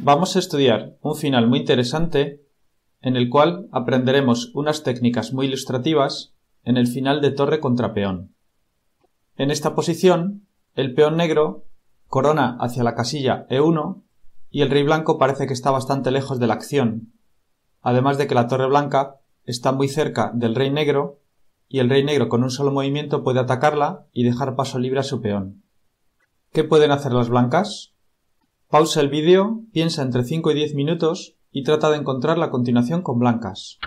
Vamos a estudiar un final muy interesante en el cual aprenderemos unas técnicas muy ilustrativas en el final de torre contra peón. En esta posición, el peón negro corona hacia la casilla E1 y el rey blanco parece que está bastante lejos de la acción, además de que la torre blanca está muy cerca del rey negro y el rey negro con un solo movimiento puede atacarla y dejar paso libre a su peón. ¿Qué pueden hacer las blancas? Pausa el vídeo, piensa entre 5 y 10 minutos y trata de encontrar la continuación con blancas.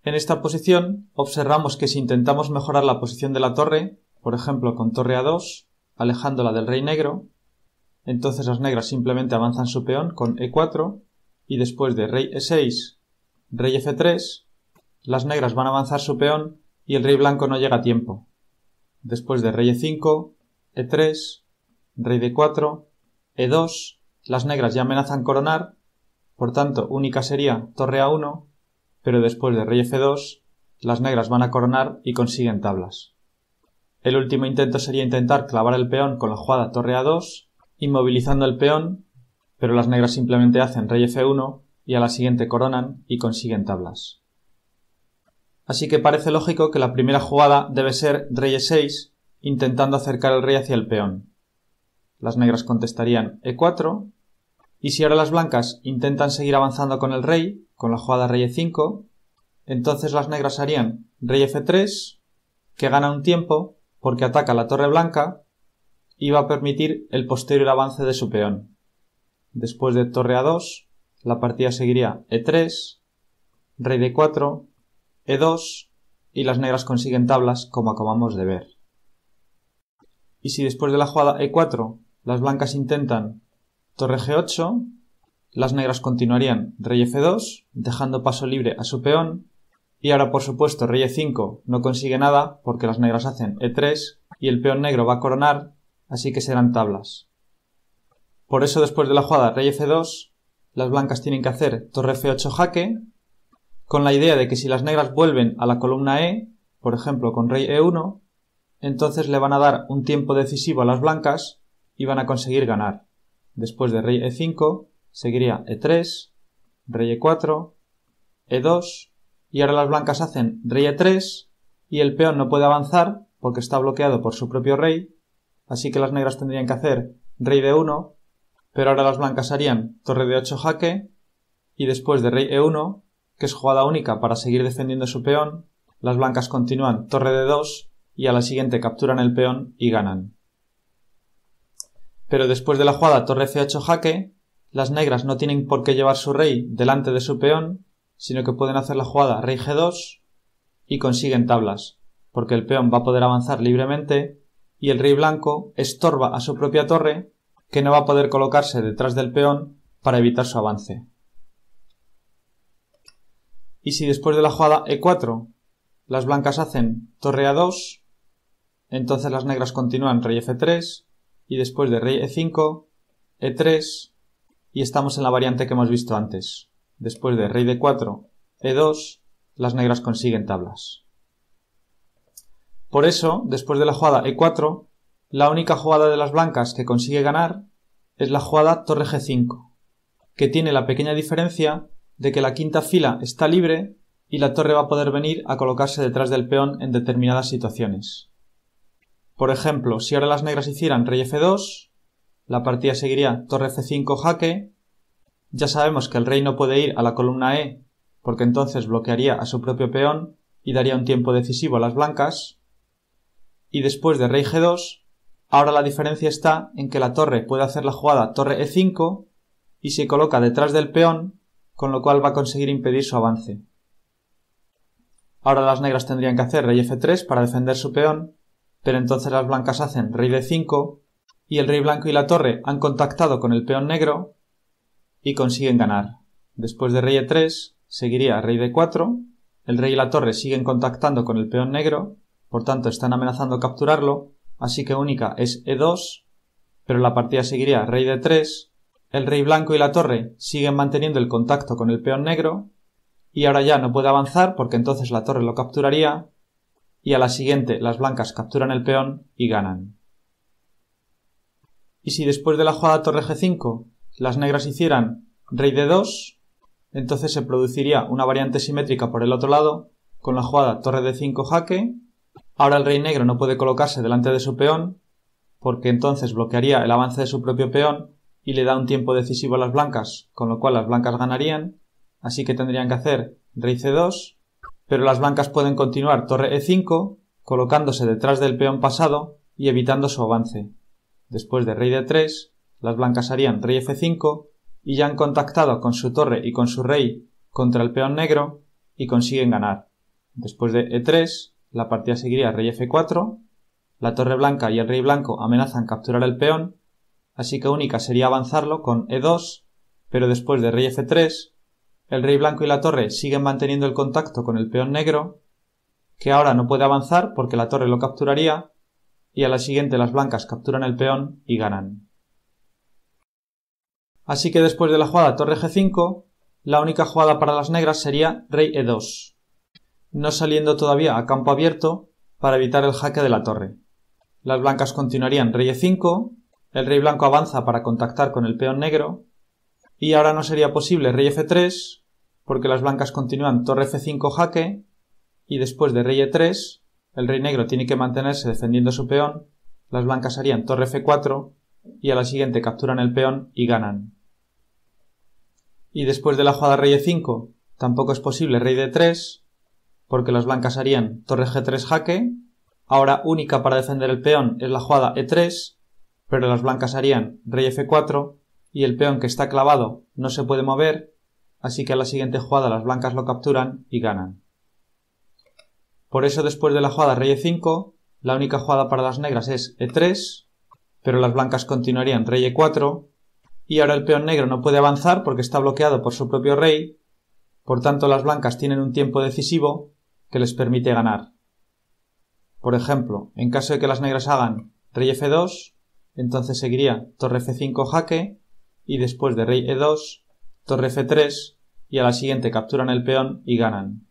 En esta posición observamos que si intentamos mejorar la posición de la torre, por ejemplo con torre A2, alejándola del rey negro, entonces las negras simplemente avanzan su peón con E4 y después de rey E6, rey F3, las negras van a avanzar su peón y el rey blanco no llega a tiempo. Después de rey E5, E3, rey D4, E2, las negras ya amenazan coronar, por tanto única sería torre A1, pero después de rey F2, las negras van a coronar y consiguen tablas. El último intento sería intentar clavar el peón con la jugada torre A2, inmovilizando el peón, pero las negras simplemente hacen rey F1 y a la siguiente coronan y consiguen tablas. Así que parece lógico que la primera jugada debe ser rey E6, intentando acercar el rey hacia el peón. Las negras contestarían E4, y si ahora las blancas intentan seguir avanzando con el rey, con la jugada rey E5, entonces las negras harían rey F3, que gana un tiempo porque ataca la torre blanca y va a permitir el posterior avance de su peón. Después de torre A2, la partida seguiría E3, rey D4, E2 y las negras consiguen tablas como acabamos de ver. Y si después de la jugada E4 las blancas intentan torre G8, las negras continuarían rey F2, dejando paso libre a su peón, y ahora por supuesto rey E5 no consigue nada porque las negras hacen E3 y el peón negro va a coronar, así que serán tablas. Por eso después de la jugada rey F2, las blancas tienen que hacer torre F8 jaque, con la idea de que si las negras vuelven a la columna E, por ejemplo con rey E1, entonces le van a dar un tiempo decisivo a las blancas y van a conseguir ganar. Después de rey E5 seguiría E3, rey E4, E2 y ahora las blancas hacen rey E3 y el peón no puede avanzar porque está bloqueado por su propio rey, así que las negras tendrían que hacer rey D1, pero ahora las blancas harían torre D8 jaque y después de rey E1, que es jugada única para seguir defendiendo su peón, las blancas continúan torre D2 y a la siguiente capturan el peón y ganan. Pero después de la jugada torre C8 jaque, las negras no tienen por qué llevar su rey delante de su peón, sino que pueden hacer la jugada rey G2 y consiguen tablas, porque el peón va a poder avanzar libremente y el rey blanco estorba a su propia torre, que no va a poder colocarse detrás del peón para evitar su avance. Y si después de la jugada E4 las blancas hacen torre A2, entonces las negras continúan rey F3 y después de rey E5, E3 y estamos en la variante que hemos visto antes. Después de rey D4, E2, las negras consiguen tablas. Por eso, después de la jugada E4, la única jugada de las blancas que consigue ganar es la jugada torre G5, que tiene la pequeña diferencia de que la quinta fila está libre y la torre va a poder venir a colocarse detrás del peón en determinadas situaciones. Por ejemplo, si ahora las negras hicieran rey F2, la partida seguiría torre F5 jaque. Ya sabemos que el rey no puede ir a la columna E porque entonces bloquearía a su propio peón y daría un tiempo decisivo a las blancas. Y después de rey G2, ahora la diferencia está en que la torre puede hacer la jugada torre E5 y se coloca detrás del peón, con lo cual va a conseguir impedir su avance. Ahora las negras tendrían que hacer rey F3 para defender su peón, pero entonces las blancas hacen rey D5 y el rey blanco y la torre han contactado con el peón negro y consiguen ganar. Después de rey E3 seguiría rey D4, el rey y la torre siguen contactando con el peón negro, por tanto están amenazando capturarlo, así que única es E2, pero la partida seguiría rey D3, el rey blanco y la torre siguen manteniendo el contacto con el peón negro y ahora ya no puede avanzar porque entonces la torre lo capturaría y a la siguiente las blancas capturan el peón y ganan. Y si después de la jugada torre G5 las negras hicieran rey D2, entonces se produciría una variante simétrica por el otro lado con la jugada torre D5 jaque. Ahora el rey negro no puede colocarse delante de su peón porque entonces bloquearía el avance de su propio peón y le da un tiempo decisivo a las blancas, con lo cual las blancas ganarían, así que tendrían que hacer rey C2, pero las blancas pueden continuar torre E5 colocándose detrás del peón pasado y evitando su avance. Después de rey D3, las blancas harían rey F5 y ya han contactado con su torre y con su rey contra el peón negro y consiguen ganar. Después de E3, la partida seguiría rey F4, la torre blanca y el rey blanco amenazan capturar el peón, así que única sería avanzarlo con E2, pero después de rey F3, el rey blanco y la torre siguen manteniendo el contacto con el peón negro, que ahora no puede avanzar porque la torre lo capturaría, y a la siguiente las blancas capturan el peón y ganan. Así que después de la jugada torre G5, la única jugada para las negras sería rey E2, no saliendo todavía a campo abierto para evitar el jaque de la torre. Las blancas continuarían rey E5, el rey blanco avanza para contactar con el peón negro, y ahora no sería posible rey F3, porque las blancas continúan torre F5 jaque, y después de rey E3, el rey negro tiene que mantenerse defendiendo su peón, las blancas harían torre F4, y a la siguiente capturan el peón y ganan. Y después de la jugada rey E5, tampoco es posible rey D3, porque las blancas harían torre G3 jaque, ahora única para defender el peón es la jugada E3, pero las blancas harían rey F4 y el peón que está clavado no se puede mover, así que a la siguiente jugada las blancas lo capturan y ganan. Por eso después de la jugada rey E5, la única jugada para las negras es E3, pero las blancas continuarían rey E4, y ahora el peón negro no puede avanzar porque está bloqueado por su propio rey, por tanto las blancas tienen un tiempo decisivo que les permite ganar. Por ejemplo, en caso de que las negras hagan rey F2, entonces seguiría torre F5 jaque, y después de rey E2, torre F3, y a la siguiente capturan el peón y ganan.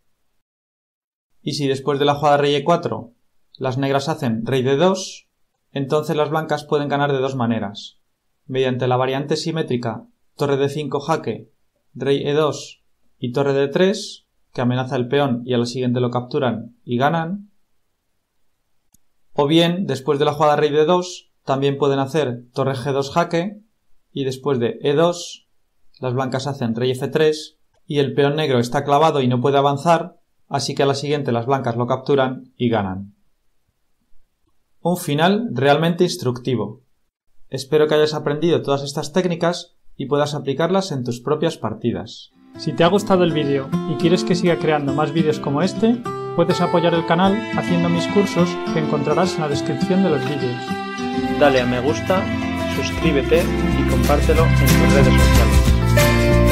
Y si después de la jugada rey E4 las negras hacen rey D2, entonces las blancas pueden ganar de dos maneras, mediante la variante simétrica torre D5 jaque, rey E2 y torre D3, que amenaza el peón y a la siguiente lo capturan y ganan, o bien después de la jugada rey D2 también pueden hacer torre G2 jaque y después de E2 las blancas hacen rey F3 y el peón negro está clavado y no puede avanzar, así que a la siguiente las blancas lo capturan y ganan. Un final realmente instructivo. Espero que hayas aprendido todas estas técnicas y puedas aplicarlas en tus propias partidas. Si te ha gustado el vídeo y quieres que siga creando más vídeos como este, puedes apoyar el canal haciendo mis cursos que encontrarás en la descripción de los vídeos. Dale a me gusta, suscríbete y compártelo en tus redes sociales.